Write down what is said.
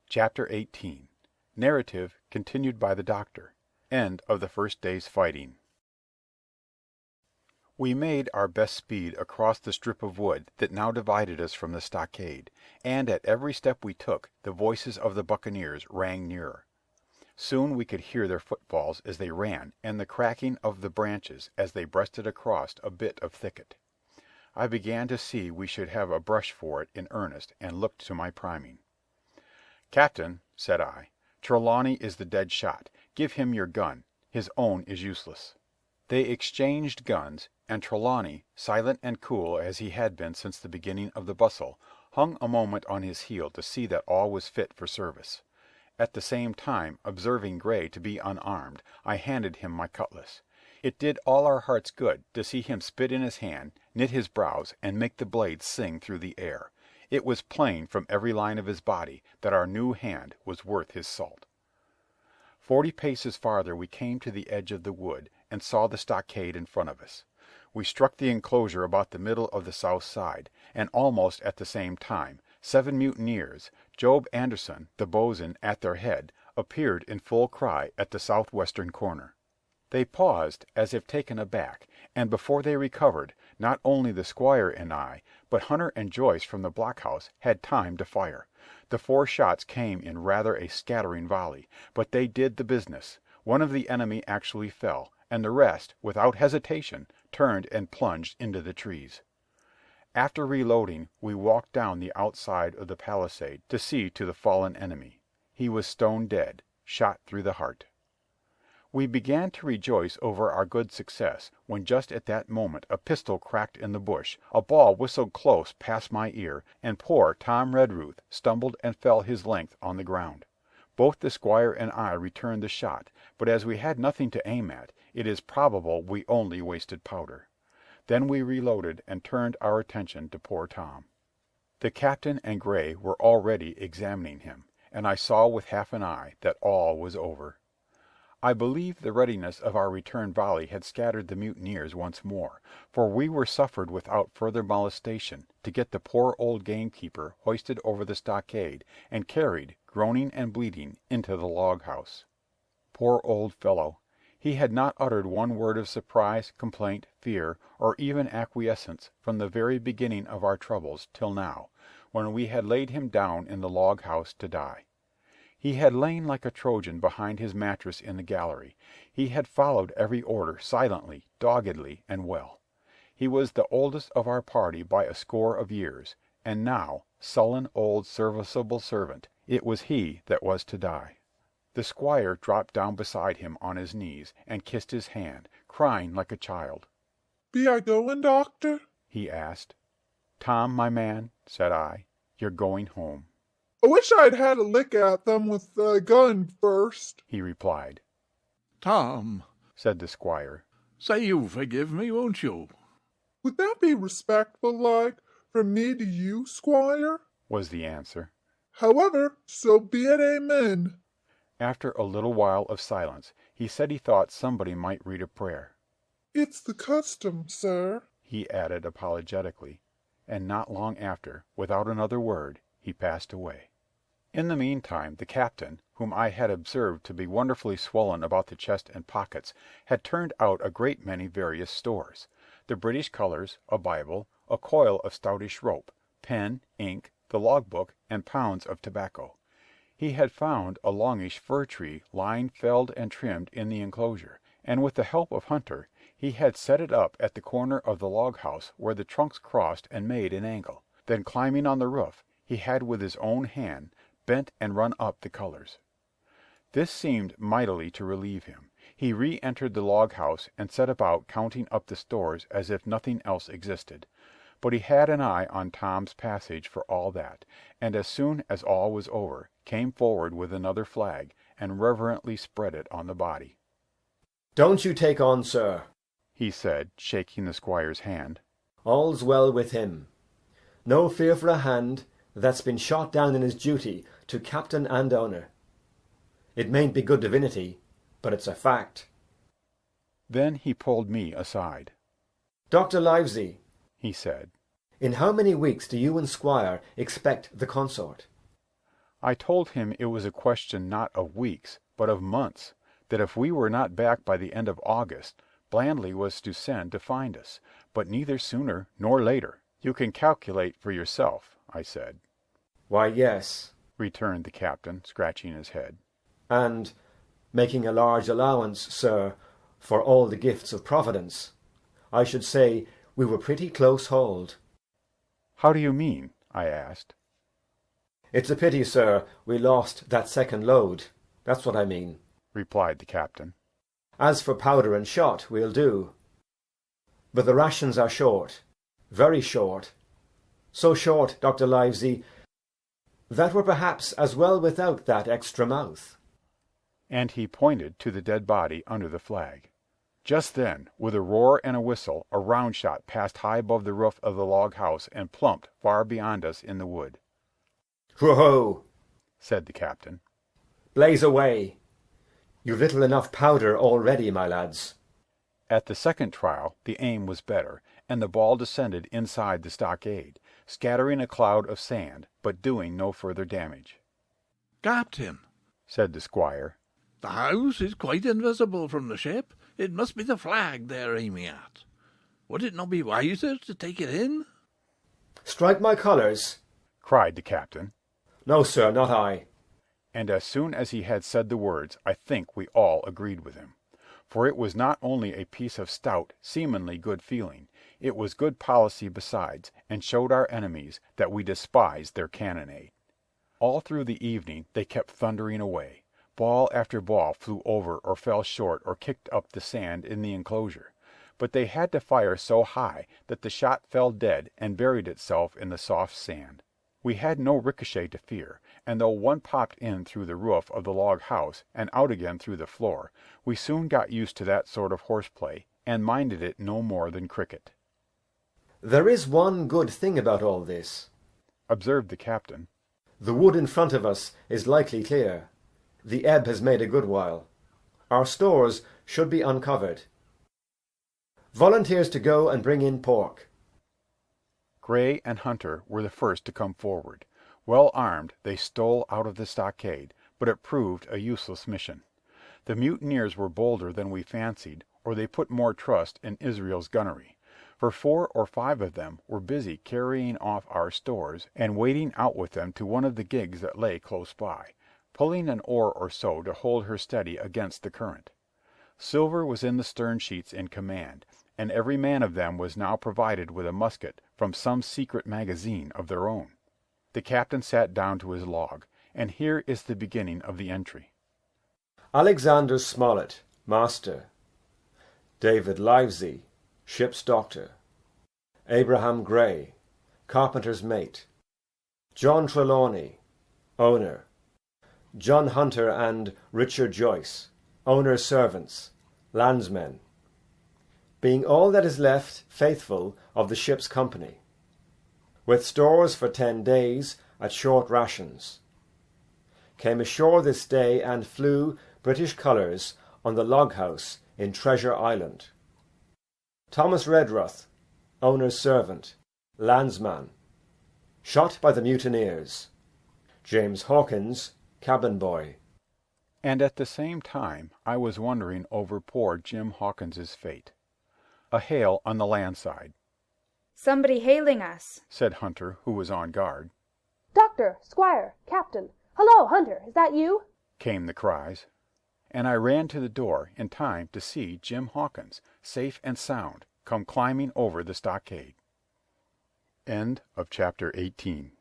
Chapter 18. Narrative continued by the Doctor. End of the first day's fighting. We made our best speed across the strip of wood that now divided us from the stockade, and at every step we took the voices of the buccaneers rang nearer. Soon we could hear their footfalls as they ran, and the cracking of the branches as they breasted across a bit of thicket. I began to see we should have a brush for it in earnest, and looked to my priming. "Captain," said I, "Trelawney is the dead shot. Give him your gun. His own is useless." They exchanged guns, and Trelawney, silent and cool as he had been since the beginning of the bustle, hung a moment on his heel to see that all was fit for service. At the same time, observing Gray to be unarmed, I handed him my cutlass. It did all our hearts good to see him spit in his hand, knit his brows, and make the blade sing through the air. It was plain from every line of his body that our new hand was worth his salt. 40 paces farther we came to the edge of the wood, and saw the stockade in front of us. We struck the enclosure about the middle of the south side, and almost at the same time 7 mutineers, Job Anderson, the boatswain, at their head, appeared in full cry at the southwestern corner. They paused as if taken aback, and before they recovered, not only the squire and I, but Hunter and Joyce from the blockhouse, had time to fire. The 4 shots came in rather a scattering volley, but they did the business. One of the enemy actually fell, and the rest, without hesitation, turned and plunged into the trees. After reloading, we walked down the outside of the palisade to see to the fallen enemy. He was stone dead, shot through the heart. We began to rejoice over our good success, when just at that moment a pistol cracked in the bush, a ball whistled close past my ear, and poor Tom Redruth stumbled and fell his length on the ground. Both the squire and I returned the shot, but as we had nothing to aim at, it is probable we only wasted powder. Then we reloaded and turned our attention to poor Tom. The captain and Gray were already examining him, and I saw with half an eye that all was over. I believe the readiness of our return volley had scattered the mutineers once more, for we were suffered without further molestation to get the poor old gamekeeper hoisted over the stockade and carried, groaning and bleeding, into the log house. Poor old fellow! He had not uttered one word of surprise, complaint, fear, or even acquiescence from the very beginning of our troubles till now, when we had laid him down in the log house to die. He had lain like a Trojan behind his mattress in the gallery. He had followed every order silently, doggedly, and well. He was the oldest of our party by a score of years, and now, sullen old serviceable servant, it was he that was to die. The squire dropped down beside him on his knees, and kissed his hand, crying like a child. "Be I going, doctor?" he asked. "Tom, my man," said I, "you're going home." "I wish I'd had a lick at them with the gun first," he replied. "Tom," said the squire, "say you forgive me, won't you?" "Would that be respectful like, from me to you, squire?" was the answer. "However, so be it, amen." After a little while of silence, he said he thought somebody might read a prayer. "It's the custom, sir," he added apologetically, and not long after, without another word, he passed away. In the meantime the captain, whom I had observed to be wonderfully swollen about the chest and pockets, had turned out a great many various stores: the British colours, a Bible, a coil of stoutish rope, pen, ink, the log-book, and pounds of tobacco. He had found a longish fir tree lying felled and trimmed in the enclosure, and with the help of Hunter he had set it up at the corner of the log house where the trunks crossed and made an angle. Then climbing on the roof, he had with his own hand bent and run up the colours. This seemed mightily to relieve him. He re-entered the log house and set about counting up the stores as if nothing else existed. But he had an eye on Tom's passage for all that, and as soon as all was over, came forward with another flag, and reverently spread it on the body. "Don't you take on, sir," he said, shaking the squire's hand. "All's well with him. No fear for a hand that's been shot down in his duty to captain and owner. It mayn't be good divinity, but it's a fact." Then he pulled me aside. "Dr. Livesey," he said, "in how many weeks do you and Squire expect the consort?" I told him it was a question not of weeks, but of months, that if we were not back by the end of August, Blandley was to send to find us, but neither sooner nor later. You can calculate for yourself, I said. Why, yes, returned the captain, scratching his head. and making a large allowance, sir, for all the gifts of Providence, I should say we were pretty close hauled. How do you mean? I asked. It's a pity, sir, we lost that second load. That's what I mean, replied the captain. As for powder and shot, we'll do. But the rations are short, very short. So short, Dr. Livesey, that we're perhaps as well without that extra mouth. And he pointed to the dead body under the flag. Just then, with a roar and a whistle, a round shot passed high above the roof of the log house and plumped far beyond us in the wood. Whoa! said the captain. Blaze away! You've little enough powder already, my lads. At the second trial the aim was better, and the ball descended inside the stockade, scattering a cloud of sand, but doing no further damage. Captain, said the squire, the house is quite invisible from the ship. It must be the flag they're aiming at. Would it not be wiser to take it in? Strike my colours, cried the captain. No, sir, not I. And as soon as he had said the words, I think we all agreed with him. For it was not only a piece of stout, seamanly good feeling, it was good policy besides, and showed our enemies that we despised their cannonade. All through the evening they kept thundering away. Ball after ball flew over or fell short or kicked up the sand in the enclosure, but they had to fire so high that the shot fell dead and buried itself in the soft sand. We had no ricochet to fear, and though one popped in through the roof of the log house and out again through the floor, we soon got used to that sort of horseplay, and minded it no more than cricket. There is one good thing about all this, observed the captain. The wood in front of us is likely clear. The ebb has made a good while. Our stores should be uncovered. Volunteers to go and bring in pork. Gray and Hunter were the first to come forward. Well armed, they stole out of the stockade, but it proved a useless mission. The mutineers were bolder than we fancied, or they put more trust in Israel's gunnery, for 4 or 5 of them were busy carrying off our stores and wading out with them to one of the gigs that lay close by, pulling an oar or so to hold her steady against the current. Silver was in the stern sheets in command, and every man of them was now provided with a musket from some secret magazine of their own. The captain sat down to his log, and here is the beginning of the entry. Alexander Smollett, master. David Livesey, ship's doctor. Abraham Gray, carpenter's mate. John Trelawney, owner. John Hunter and Richard Joyce, owner's servants, landsmen, being all that is left faithful of the ship's company, with stores for 10 days at short rations. Came ashore this day and flew British colours on the log house in Treasure Island. Thomas Redruth, owner's servant, landsman, shot by the mutineers. James Hawkins, cabin boy. And at the same time I was wondering over poor Jim Hawkins's fate. A hail on the land side. Somebody hailing us, said Hunter, who was on guard. Doctor, Squire, Captain. Hello, Hunter, is that you? Came the cries, and I ran to the door in time to see Jim Hawkins, safe and sound, come climbing over the stockade. End of chapter 18.